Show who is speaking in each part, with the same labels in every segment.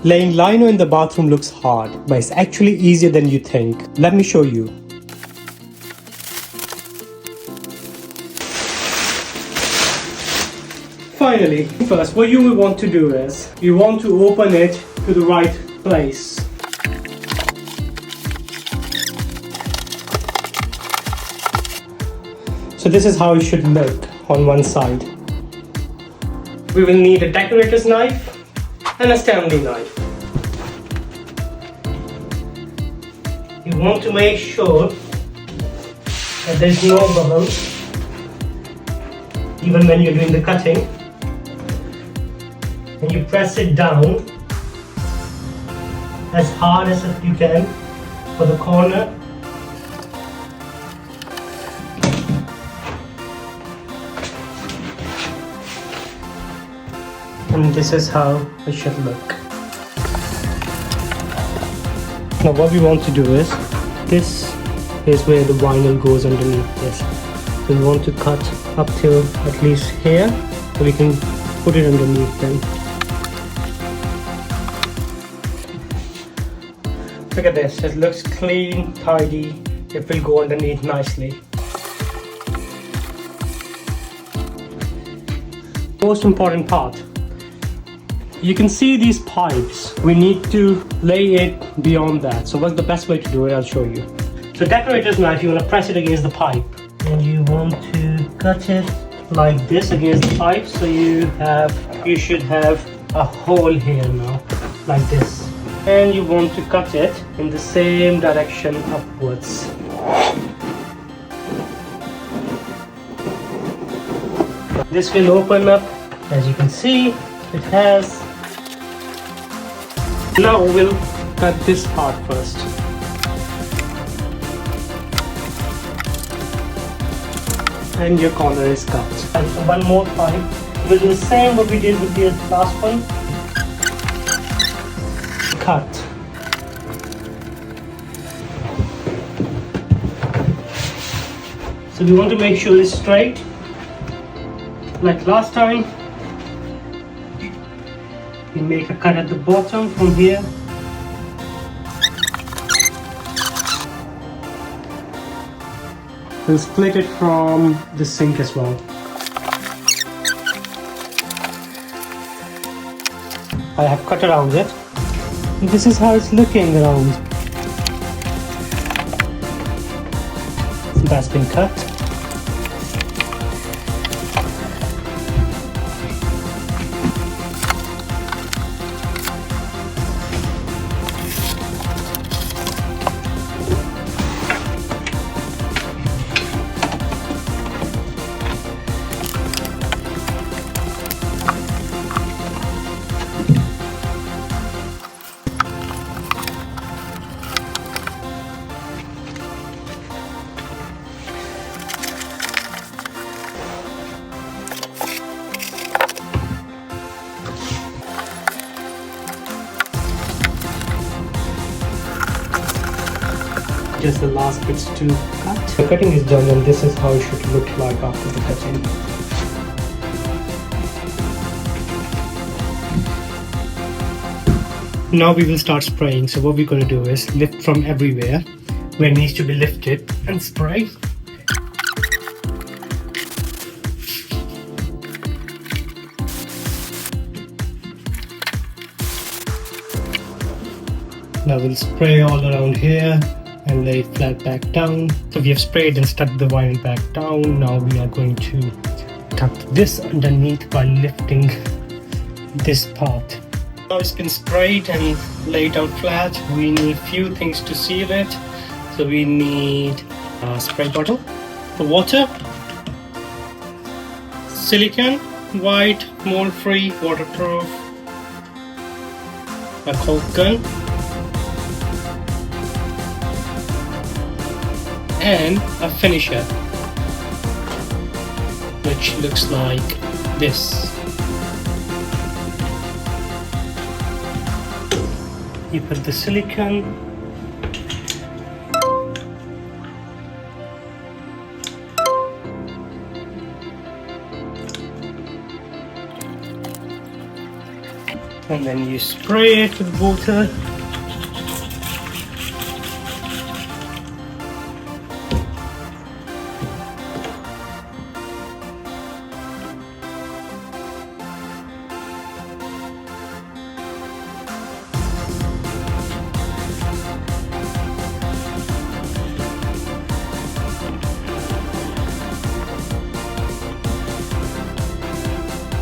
Speaker 1: Laying lino in the bathroom looks hard, but it's actually easier than you think. Let me show you. Finally, first what you will want to do is, you want to open it to the right place. So this is how it should look on one side. We will need a decorator's knife and a Stanley knife. You want to make sure that there is no bubble even when you're doing the cutting. And you press it down as hard as you can for the corner. And this is how it should look. Now what we want to do is, this is where the vinyl goes underneath this. So we want to cut up till at least here, so we can put it underneath them. Look at this, it looks clean, tidy, it will go underneath nicely. Most important part. You can see these pipes. We need to lay it beyond that. So what's the best way to do it? I'll show you. So decorator's knife, you want to press it against the pipe. And you want to cut it like this against the pipe. So you should have a hole here now, like this. And you want to cut it in the same direction upwards. This will open up, as you can see, it has. Now we'll cut this part first. And your corner is cut. And so one more pipe. We'll do the same what we did with the last one. Cut. So we want to make sure it's straight. Like last time. You make a cut at the bottom from here. We'll split it from the sink as well. I have cut around it. This is how it's looking around. That's been cut. Just the last bits to cut. The cutting is done and this is how it should look like after the cutting. Now we will start spraying. So what we're going to do is lift from everywhere where it needs to be lifted and spray. Now we'll spray all around here and lay it flat back down. So we have sprayed and stuck the vinyl back down. Now we are going to tuck this underneath by lifting this part. Now it's been sprayed and laid out flat. We need few things to seal it. So we need a spray bottle, the water, silicone, white, mold-free, waterproof, a Coke gun, and a finisher, which looks like this. You put the silicone, and then you spray it with water.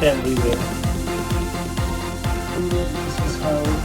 Speaker 1: Everywhere. This is how